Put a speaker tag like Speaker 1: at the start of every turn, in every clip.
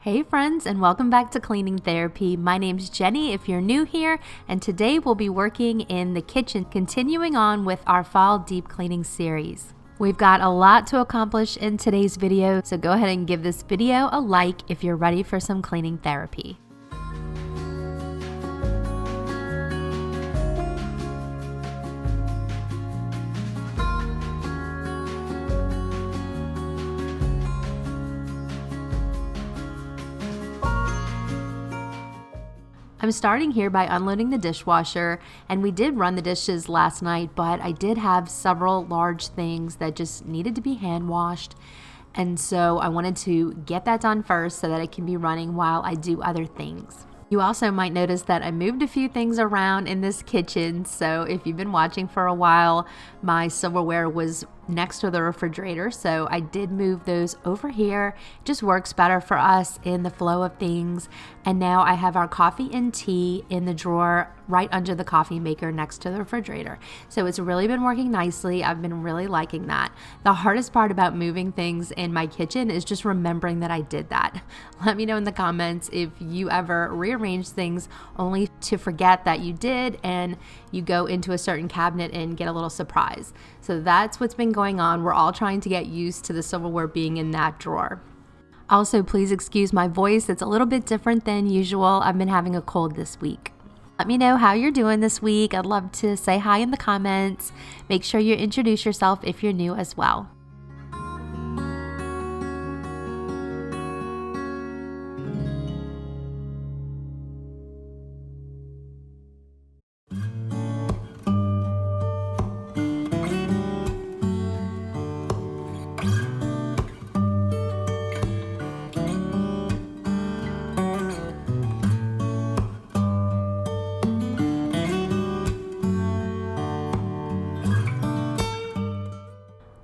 Speaker 1: Hey friends, and welcome back to Cleaning Therapy. My name's Jenny if you're new here, and today we'll be working in the kitchen, continuing on with our fall deep cleaning series. We've got a lot to accomplish in today's video, so go ahead and give this video a like if you're ready for some cleaning therapy. I'm starting here by unloading the dishwasher, and we did run the dishes last night, but I did have several large things that just needed to be hand washed, and so I wanted to get that done first so that it can be running while I do other things. You also might notice that I moved a few things around in this kitchen, so if you've been watching for a while, my silverware was next to the refrigerator, so I did move those over here. It just works better for us in the flow of things. And now I have our coffee and tea in the drawer right under the coffee maker next to the refrigerator. So it's really been working nicely. I've been really liking that. The hardest part about moving things in my kitchen is just remembering that I did that. Let me know in the comments if you ever rearrange things only to forget that you did and you go into a certain cabinet and get a little surprise. So that's what's been going on. We're all trying to get used to the silverware being in that drawer. Also, please excuse my voice. It's a little bit different than usual. I've been having a cold this week. Let me know how you're doing this week. I'd love to say hi in the comments. Make sure you introduce yourself if you're new as well.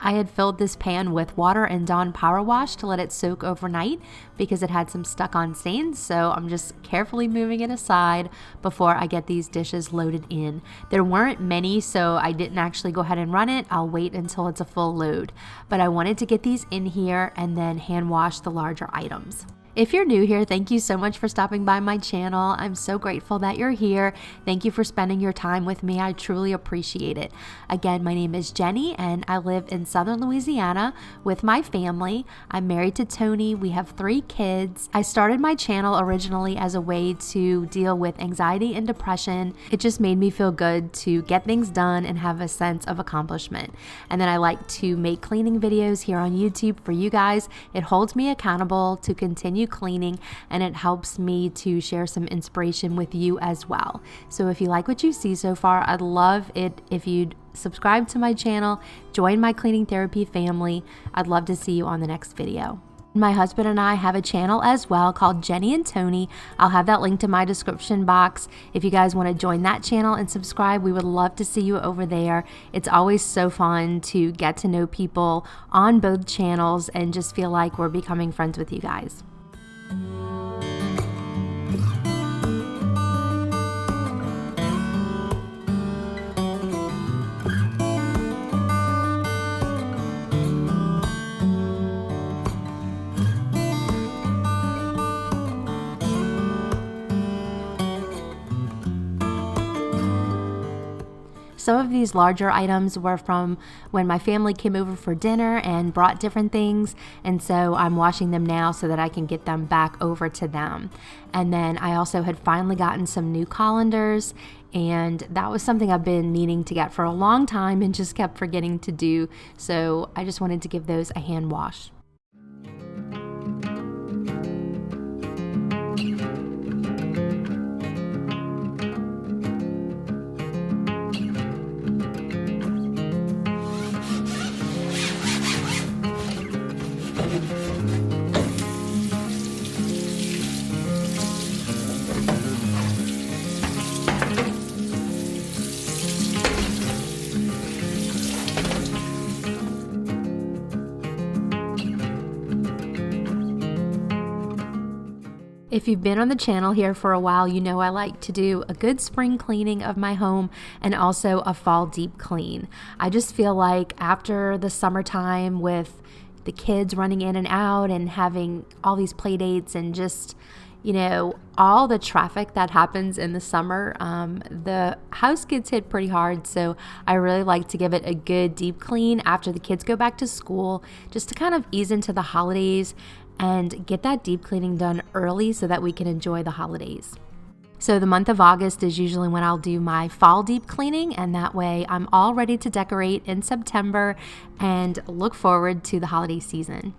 Speaker 1: I had filled this pan with water and Dawn Power Wash to let it soak overnight because it had some stuck on stains, so I'm just carefully moving it aside before I get these dishes loaded in. There weren't many, so I didn't actually go ahead and run it. I'll wait until it's a full load, but I wanted to get these in here and then hand wash the larger items. If you're new here, thank you so much for stopping by my channel. I'm so grateful that you're here. Thank you for spending your time with me. I truly appreciate it. Again, my name is Jenny and I live in Southern Louisiana with my family. I'm married to Tony. We have 3 kids. I started my channel originally as a way to deal with anxiety and depression. It just made me feel good to get things done and have a sense of accomplishment. And then I like to make cleaning videos here on YouTube for you guys. It holds me accountable to continue cleaning, and it helps me to share some inspiration with you as well. So if you like what you see so far, I'd love it if you'd subscribe to my channel, join my cleaning therapy family. I'd love to see you on the next video. My husband and I have a channel as well called Jenny and Tony. I'll have that linked in my description box. If you guys want to join that channel and subscribe, we would love to see you over there. It's always so fun to get to know people on both channels and just feel like we're becoming friends with you guys. Some of these larger items were from when my family came over for dinner and brought different things, and so I'm washing them now so that I can get them back over to them. And then I also had finally gotten some new colanders, and that was something I've been needing to get for a long time and just kept forgetting to do, so I just wanted to give those a hand wash. If you've been on the channel here for a while, you know I like to do a good spring cleaning of my home and also a fall deep clean. I just feel like after the summertime with the kids running in and out and having all these play dates and just, all the traffic that happens in the summer, the house gets hit pretty hard. So I really like to give it a good deep clean after the kids go back to school, just to kind of ease into the holidays and get that deep cleaning done early so that we can enjoy the holidays. So the month of August is usually when I'll do my fall deep cleaning, and that way I'm all ready to decorate in September and look forward to the holiday season.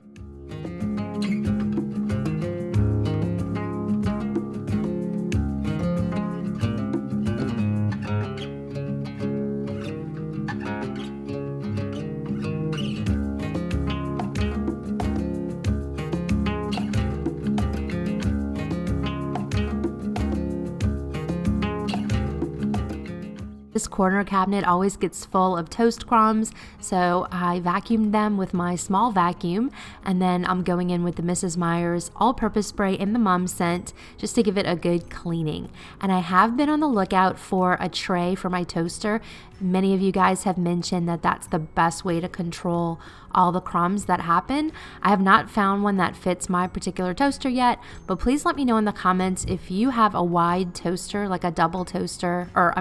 Speaker 1: This corner cabinet always gets full of toast crumbs, so I vacuumed them with my small vacuum, and then I'm going in with the Mrs. Meyer's all-purpose spray in the mom scent just to give it a good cleaning. And I have been on the lookout for a tray for my toaster. Many of you guys have mentioned that that's the best way to control all the crumbs that happen. I have not found one that fits my particular toaster yet, but please let me know in the comments if you have a wide toaster, like a double toaster, or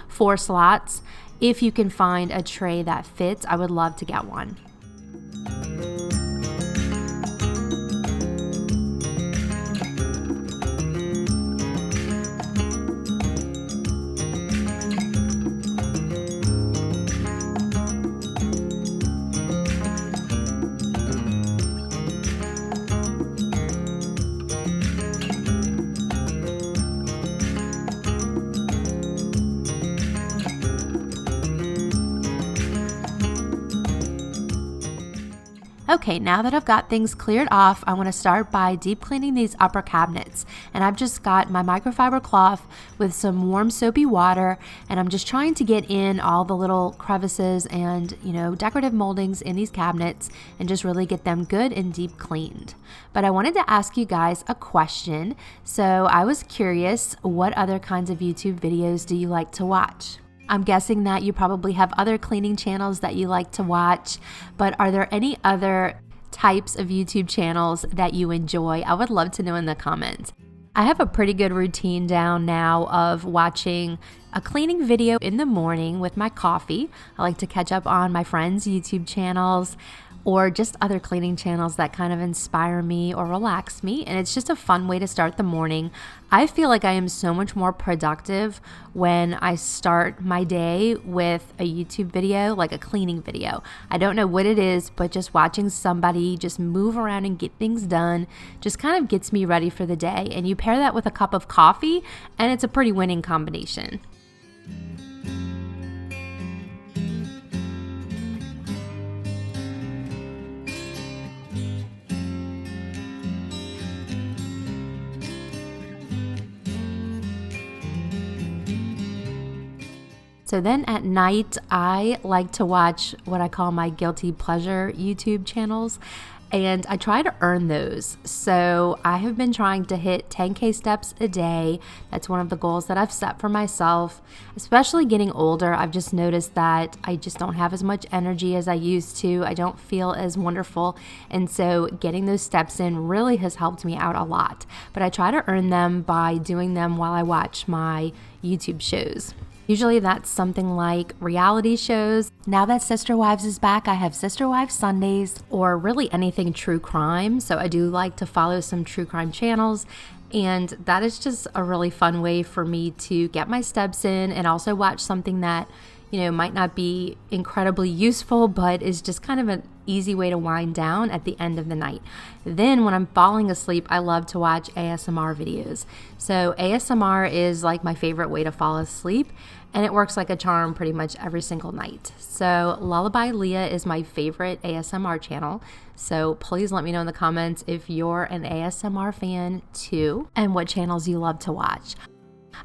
Speaker 1: 4 slots. If you can find a tray that fits, I would love to get one. Okay, now that I've got things cleared off, I want to start by deep cleaning these upper cabinets. And I've just got my microfiber cloth with some warm soapy water, and I'm just trying to get in all the little crevices and, decorative moldings in these cabinets and just really get them good and deep cleaned. But I wanted to ask you guys a question. So I was curious, what other kinds of YouTube videos do you like to watch? I'm guessing that you probably have other cleaning channels that you like to watch, but are there any other types of YouTube channels that you enjoy? I would love to know in the comments. I have a pretty good routine down now of watching a cleaning video in the morning with my coffee. I like to catch up on my friends' YouTube channels or just other cleaning channels that kind of inspire me or relax me. And it's just a fun way to start the morning. I feel like I am so much more productive when I start my day with a YouTube video, like a cleaning video. I don't know what it is, but just watching somebody just move around and get things done just kind of gets me ready for the day. And you pair that with a cup of coffee, and it's a pretty winning combination. So then at night, I like to watch what I call my guilty pleasure YouTube channels, and I try to earn those. So I have been trying to hit 10K steps a day. That's one of the goals that I've set for myself. Especially getting older, I've just noticed that I just don't have as much energy as I used to. I don't feel as wonderful. And so getting those steps in really has helped me out a lot. But I try to earn them by doing them while I watch my YouTube shows. Usually that's something like reality shows. Now that Sister Wives is back, I have Sister Wives Sundays, or really anything true crime. So I do like to follow some true crime channels, and that is just a really fun way for me to get my steps in and also watch something that, might not be incredibly useful, but is just kind of an easy way to wind down at the end of the night. Then when I'm falling asleep, I love to watch ASMR videos. So ASMR is like my favorite way to fall asleep, and it works like a charm pretty much every single night. So Lullaby Leah is my favorite ASMR channel. So please let me know in the comments if you're an ASMR fan too, and what channels you love to watch.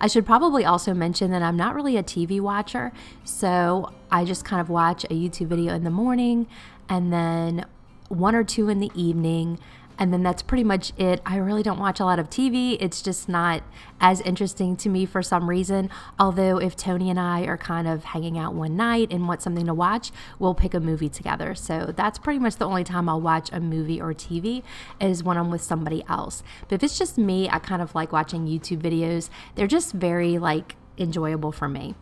Speaker 1: I should probably also mention that I'm not really a TV watcher, so I just kind of watch a YouTube video in the morning and then one or two in the evening, And then that's pretty much it. I really don't watch a lot of TV. It's just not as interesting to me for some reason. Although if Tony and I are kind of hanging out one night and want something to watch, we'll pick a movie together. So that's pretty much the only time I'll watch a movie or TV is when I'm with somebody else. But if it's just me, I kind of like watching YouTube videos. They're just very like enjoyable for me.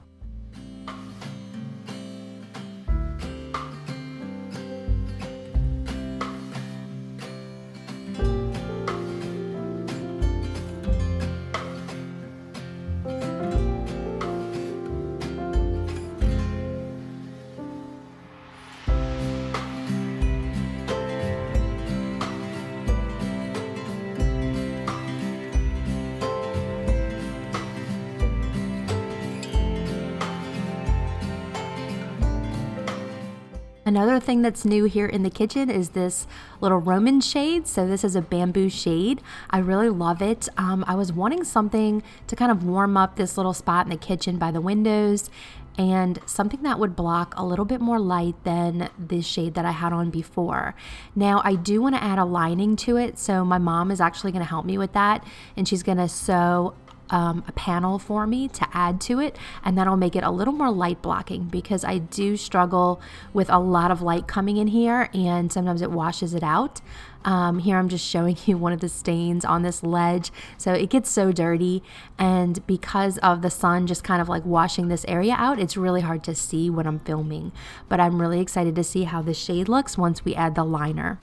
Speaker 1: Another thing that's new here in the kitchen is this little Roman shade. So this is a bamboo shade. I really love it. I was wanting something to kind of warm up this little spot in the kitchen by the windows, and something that would block a little bit more light than the shade that I had on before. Now I do want to add a lining to it, so my mom is actually going to help me with that, and she's going to sew a panel for me to add to it, and that'll make it a little more light blocking, because I do struggle with a lot of light coming in here and sometimes it washes it out. Here I'm just showing you one of the stains on this ledge. So it gets so dirty, and because of the sun just kind of like washing this area out, it's really hard to see when I'm filming. But I'm really excited to see how the shade looks once we add the liner.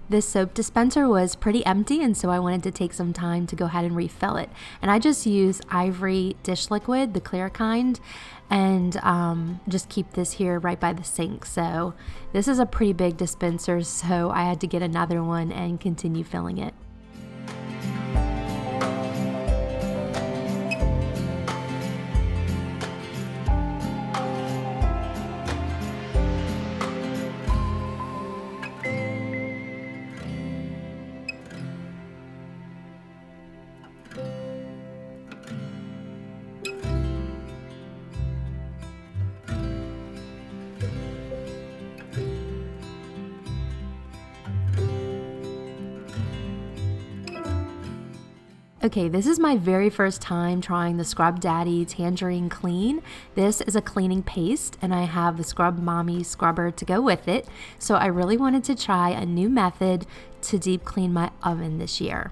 Speaker 1: This soap dispenser was pretty empty, and so I wanted to take some time to go ahead and refill it. And I just use Ivory dish liquid, the clear kind, and just keep this here right by the sink. So this is a pretty big dispenser, so I had to get another one and continue filling it. Okay, this is my very first time trying the Scrub Daddy Tangerine Clean. This is a cleaning paste, and I have the Scrub Mommy scrubber to go with it. So I really wanted to try a new method to deep clean my oven this year.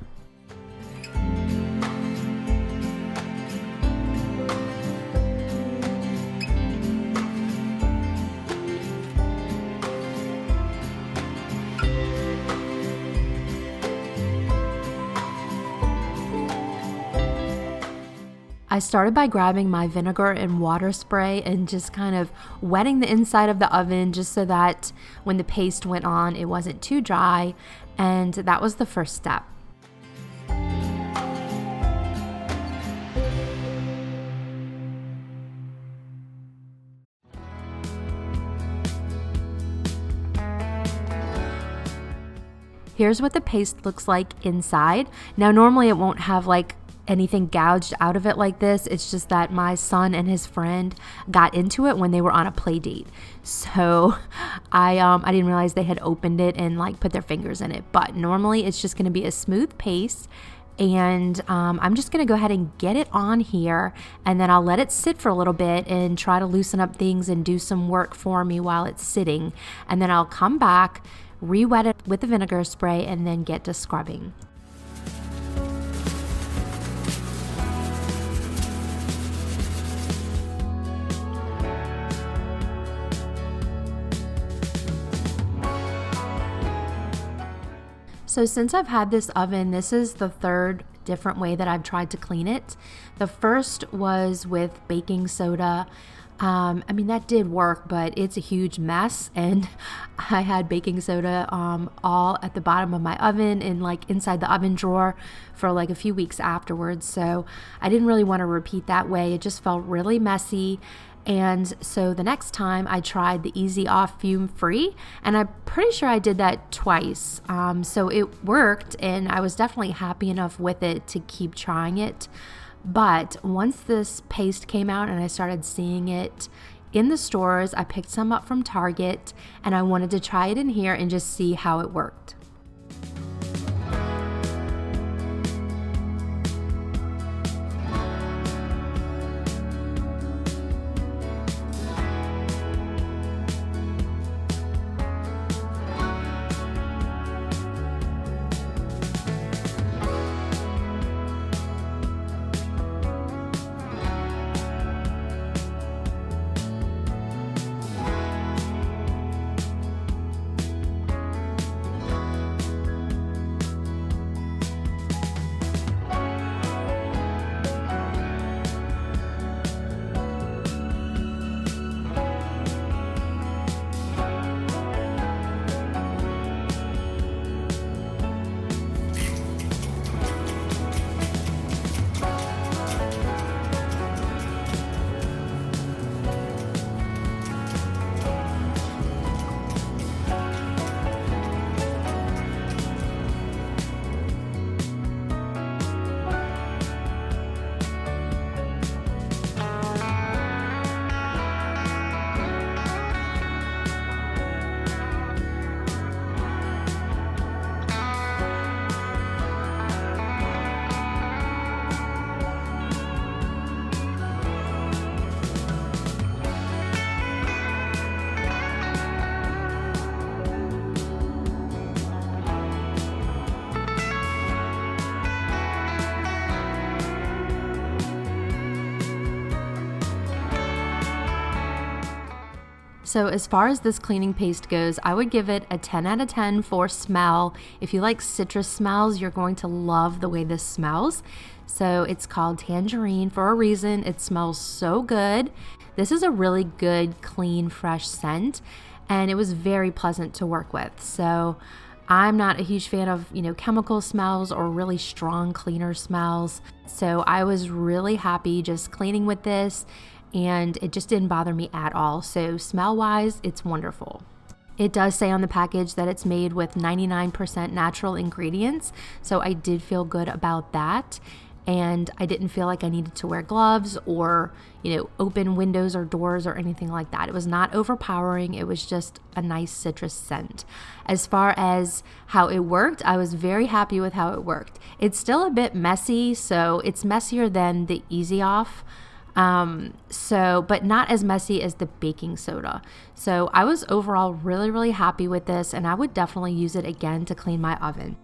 Speaker 1: I started by grabbing my vinegar and water spray and just kind of wetting the inside of the oven just so that when the paste went on, it wasn't too dry, and that was the first step. Here's what the paste looks like inside. Now, normally it won't have like anything gouged out of it like this. It's just that my son and his friend got into it when they were on a play date. So I didn't realize they had opened it and like put their fingers in it. But normally it's just going to be a smooth paste. And I'm just going to go ahead and get it on here, and then I'll let it sit for a little bit and try to loosen up things and do some work for me while it's sitting. And then I'll come back, re-wet it with the vinegar spray, and then get to scrubbing. So since I've had this oven, this is the third different way that I've tried to clean it. The first was with baking soda. I mean, that did work, but it's a huge mess. And I had baking soda all at the bottom of my oven and like inside the oven drawer for like a few weeks afterwards. So I didn't really want to repeat that way. It just felt really messy. And so the next time I tried the Easy Off Fume Free, and I'm pretty sure I did that twice. So it worked, and I was definitely happy enough with it to keep trying it. But once this paste came out and I started seeing it in the stores, I picked some up from Target, and I wanted to try it in here and just see how it worked. So as far as this cleaning paste goes, I would give it a 10 out of 10 for smell. If you like citrus smells, you're going to love the way this smells. So it's called Tangerine for a reason. It smells so good. This is a really good, clean, fresh scent, and it was very pleasant to work with. So I'm not a huge fan of, chemical smells or really strong cleaner smells. So I was really happy just cleaning with this, and it just didn't bother me at all. So smell-wise, it's wonderful. It does say on the package that it's made with 99% natural ingredients, so I did feel good about that. And I didn't feel like I needed to wear gloves or, open windows or doors or anything like that. It was not overpowering. It was just a nice citrus scent. As far as how it worked, I was very happy with how it worked. It's still a bit messy, so it's messier than the Easy Off. But not as messy as the baking soda. So I was overall really, really happy with this, and I would definitely use it again to clean my oven.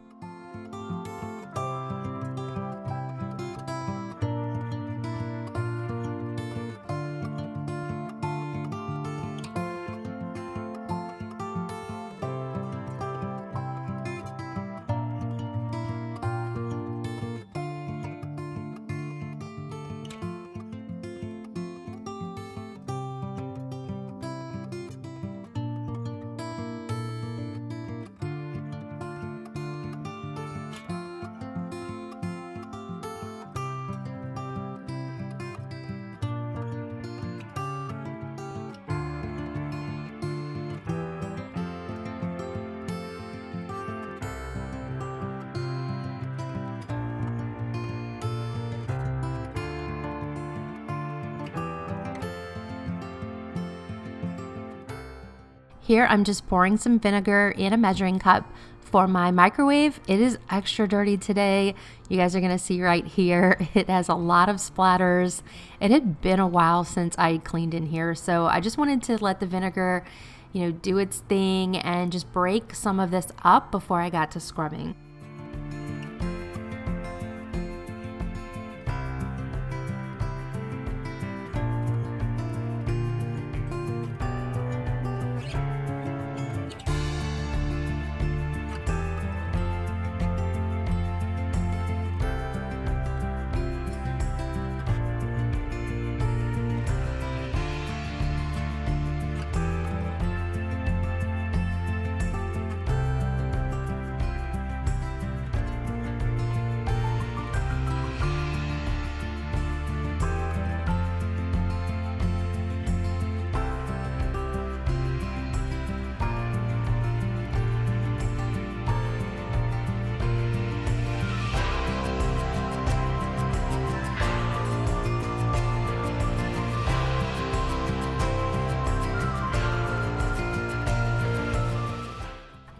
Speaker 1: Here I'm just pouring some vinegar in a measuring cup for my microwave. It is extra dirty today. You guys are gonna see right here. It has a lot of splatters. It had been a while since I cleaned in here, so I just wanted to let the vinegar, do its thing and just break some of this up before I got to scrubbing.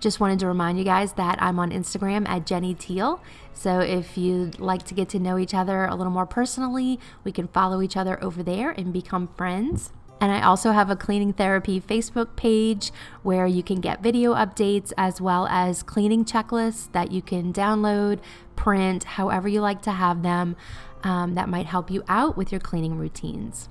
Speaker 1: Just wanted to remind you guys that I'm on Instagram at Jenny Teel. So if you'd like to get to know each other a little more personally, we can follow each other over there and become friends. And I also have a cleaning therapy Facebook page where you can get video updates as well as cleaning checklists that you can download, print, however you like to have them, that might help you out with your cleaning routines.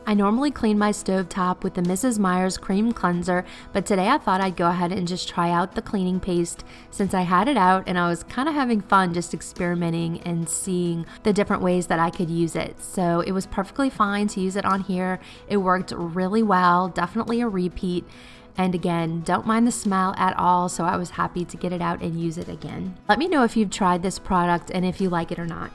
Speaker 1: I normally clean my stovetop with the Mrs. Meyer's cream cleanser, but today I thought I'd go ahead and just try out the cleaning paste since I had it out and I was kind of having fun just experimenting and seeing the different ways that I could use it. So it was perfectly fine to use it on here. It worked really well, definitely a repeat. And again, don't mind the smell at all, so I was happy to get it out and use it again. Let me know if you've tried this product and if you like it or not.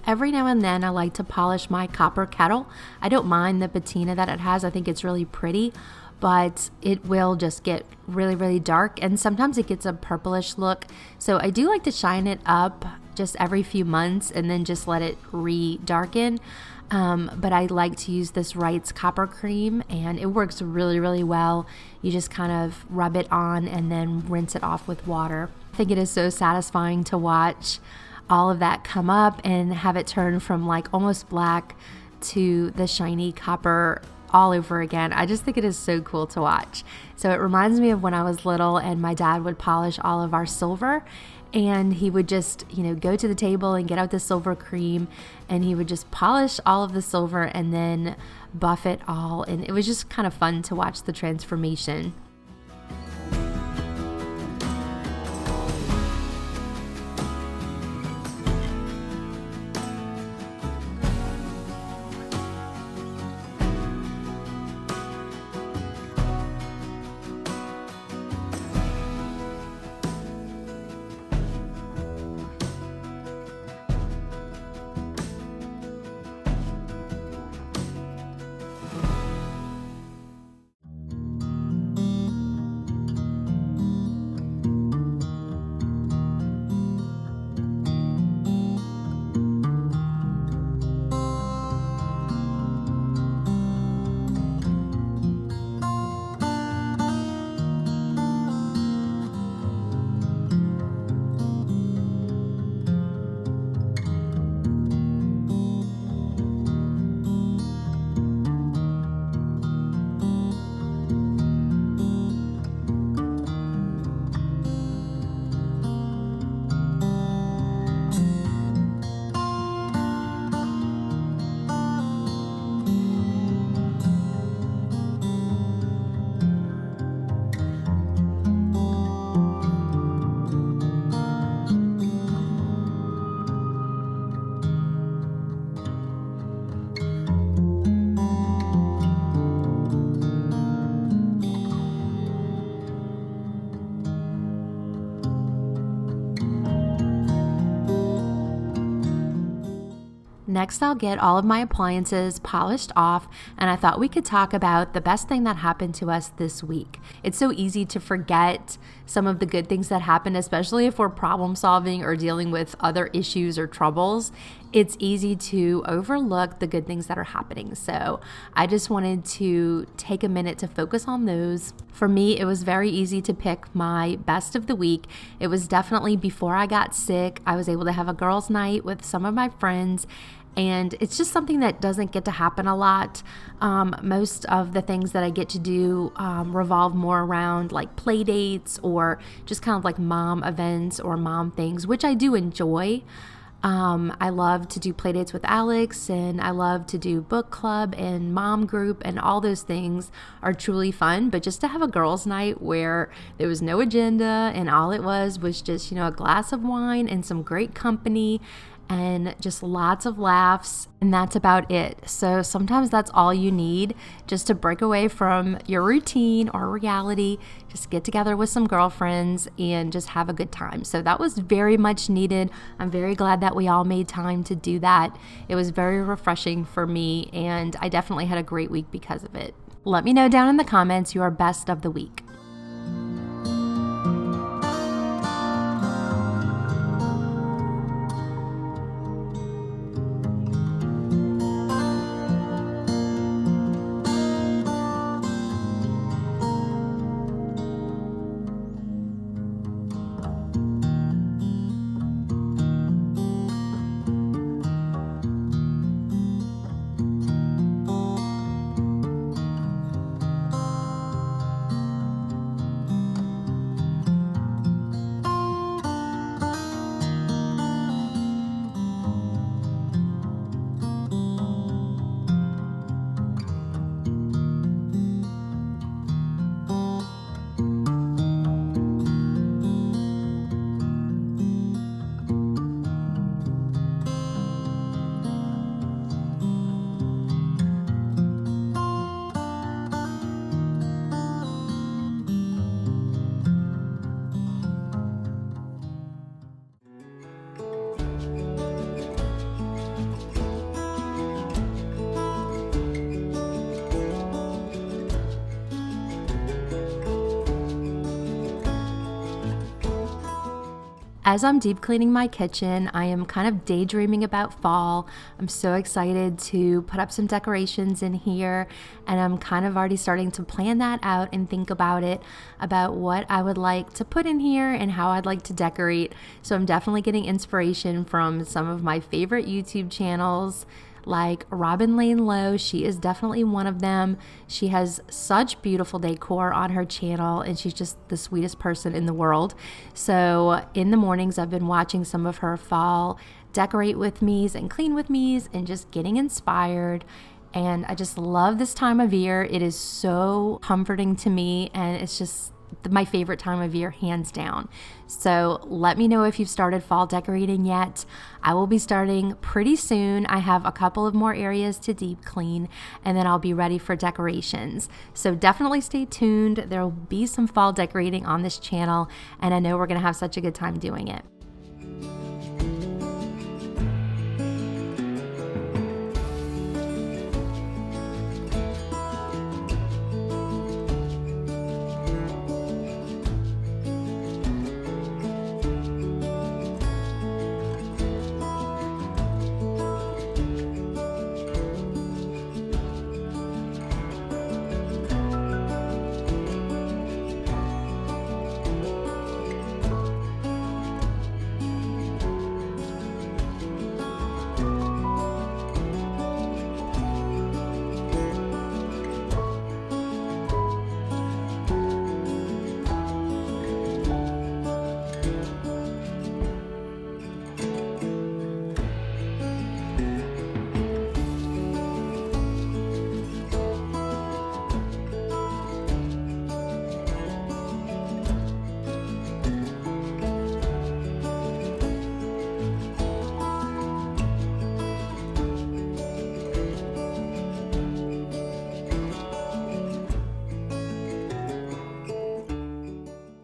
Speaker 1: Every now and then I like to polish my copper kettle. I don't mind the patina that it has. I think it's really pretty, but it will just get really, really dark and sometimes it gets a purplish look. So I do like to shine it up just every few months and then just let it re-darken. But I like to use this Wright's copper cream and it works really, really well. You just kind of rub it on and then rinse it off with water. I think it is so satisfying to watch all of that come up and have it turn from like almost black to the shiny copper all over again. I just think it is so cool to watch. So it reminds me of when I was little and my dad would polish all of our silver and he would just, go to the table and get out the silver cream and he would just polish all of the silver and then buff it all. And it was just kind of fun to watch the transformation. Next, I'll get all of my appliances polished off, and I thought we could talk about the best thing that happened to us this week. It's so easy to forget some of the good things that happened, especially if we're problem solving or dealing with other issues or troubles. It's easy to overlook the good things that are happening. So I just wanted to take a minute to focus on those. For me, it was very easy to pick my best of the week. It was definitely before I got sick. I was able to have a girls' night with some of my friends, and it's just something that doesn't get to happen a lot. Most of the things that I get to do revolve more around like play dates or just kind of like mom events or mom things, which I do enjoy. I love to do play dates with Alex, and I love to do book club and mom group, and all those things are truly fun. But just to have a girls' night where there was no agenda and all it was just, a glass of wine and some great company and just lots of laughs, and that's about it. So sometimes that's all you need, just to break away from your routine or reality, just get together with some girlfriends and just have a good time. So that was very much needed. I'm very glad that we all made time to do that. It was very refreshing for me, and I definitely had a great week because of it. Let me know down in the comments your best of the week. As I'm deep cleaning my kitchen, I am kind of daydreaming about fall. I'm so excited to put up some decorations in here, and I'm kind of already starting to plan that out and think about it, about what I would like to put in here and how I'd like to decorate. So I'm definitely getting inspiration from some of my favorite YouTube channels, like Robin Lane Lowe. She is definitely one of them. She has such beautiful decor on her channel, and she's just the sweetest person in the world. So in the mornings, I've been watching some of her fall decorate with me's and clean with me's and just getting inspired. And I just love this time of year. It is so comforting to me, and it's just my favorite time of year, hands down. So let me know if you've started fall decorating yet. I will be starting pretty soon. I have a couple of more areas to deep clean, and then I'll be ready for decorations. So definitely stay tuned. There will be some fall decorating on this channel, and I know we're going to have such a good time doing it.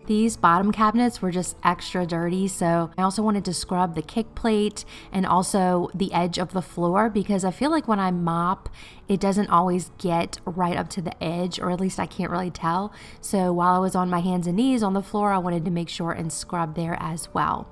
Speaker 1: These bottom cabinets were just extra dirty, so I also wanted to scrub the kick plate and also the edge of the floor, because I feel like when I mop, it doesn't always get right up to the edge, or at least I can't really tell. So while I was on my hands and knees on the floor, I wanted to make sure and scrub there as well.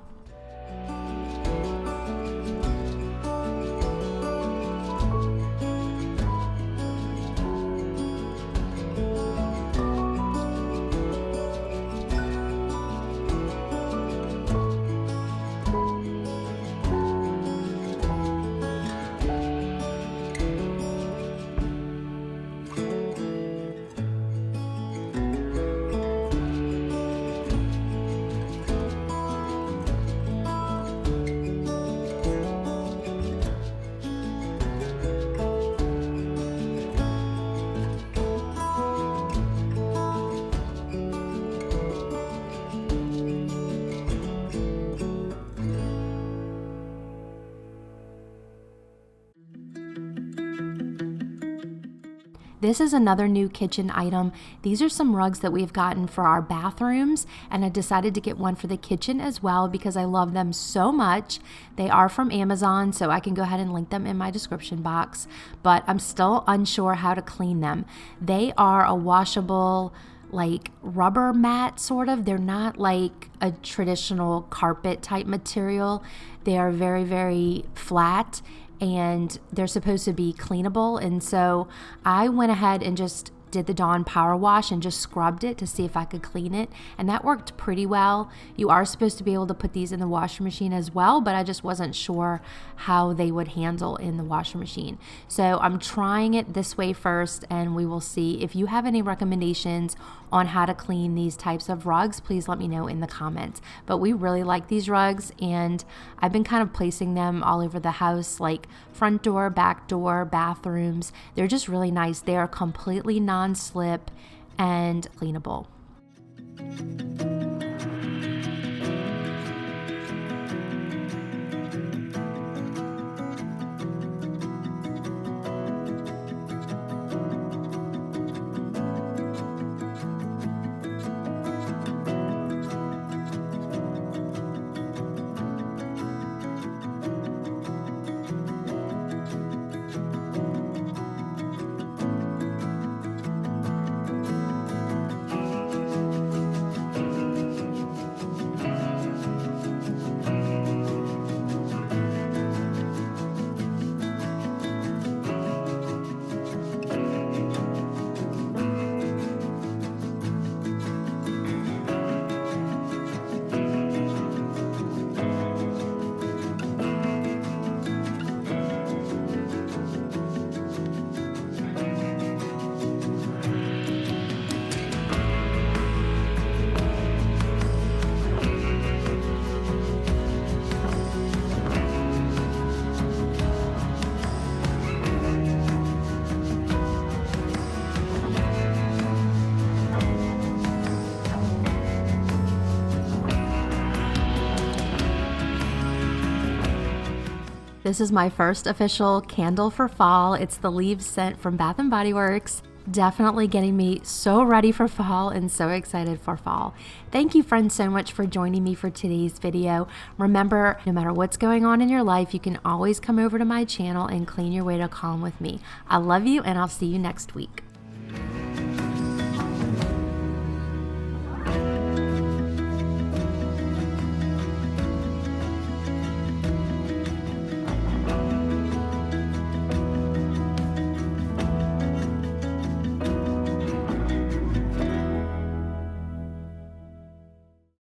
Speaker 1: This is another new kitchen item. These are some rugs that we've gotten for our bathrooms, and I decided to get one for the kitchen as well because I love them so much. They are from Amazon, so I can go ahead and link them in my description box, but I'm still unsure how to clean them. They are a washable, like rubber mat sort of. They're not like a traditional carpet type material. They are very, very flat, and they're supposed to be cleanable. And so I went ahead and just did the Dawn power wash and just scrubbed it to see if I could clean it, and that worked pretty well. You are supposed to be able to put these in the washing machine as well, but I just wasn't sure how they would handle in the washing machine. So I'm trying it this way first, and we will see. If you have any recommendations on how to clean these types of rugs, please let me know in the comments. But we really like these rugs, and I've been kind of placing them all over the house, like front door, back door, bathrooms. They're just really nice. They are completely non-slip and cleanable. This is my first official candle for fall. It's the leaves scent from Bath & Body Works. Definitely getting me so ready for fall and so excited for fall. Thank you, friends, so much for joining me for today's video. Remember, no matter what's going on in your life, you can always come over to my channel and clean your way to calm with me. I love you, and I'll see you next week.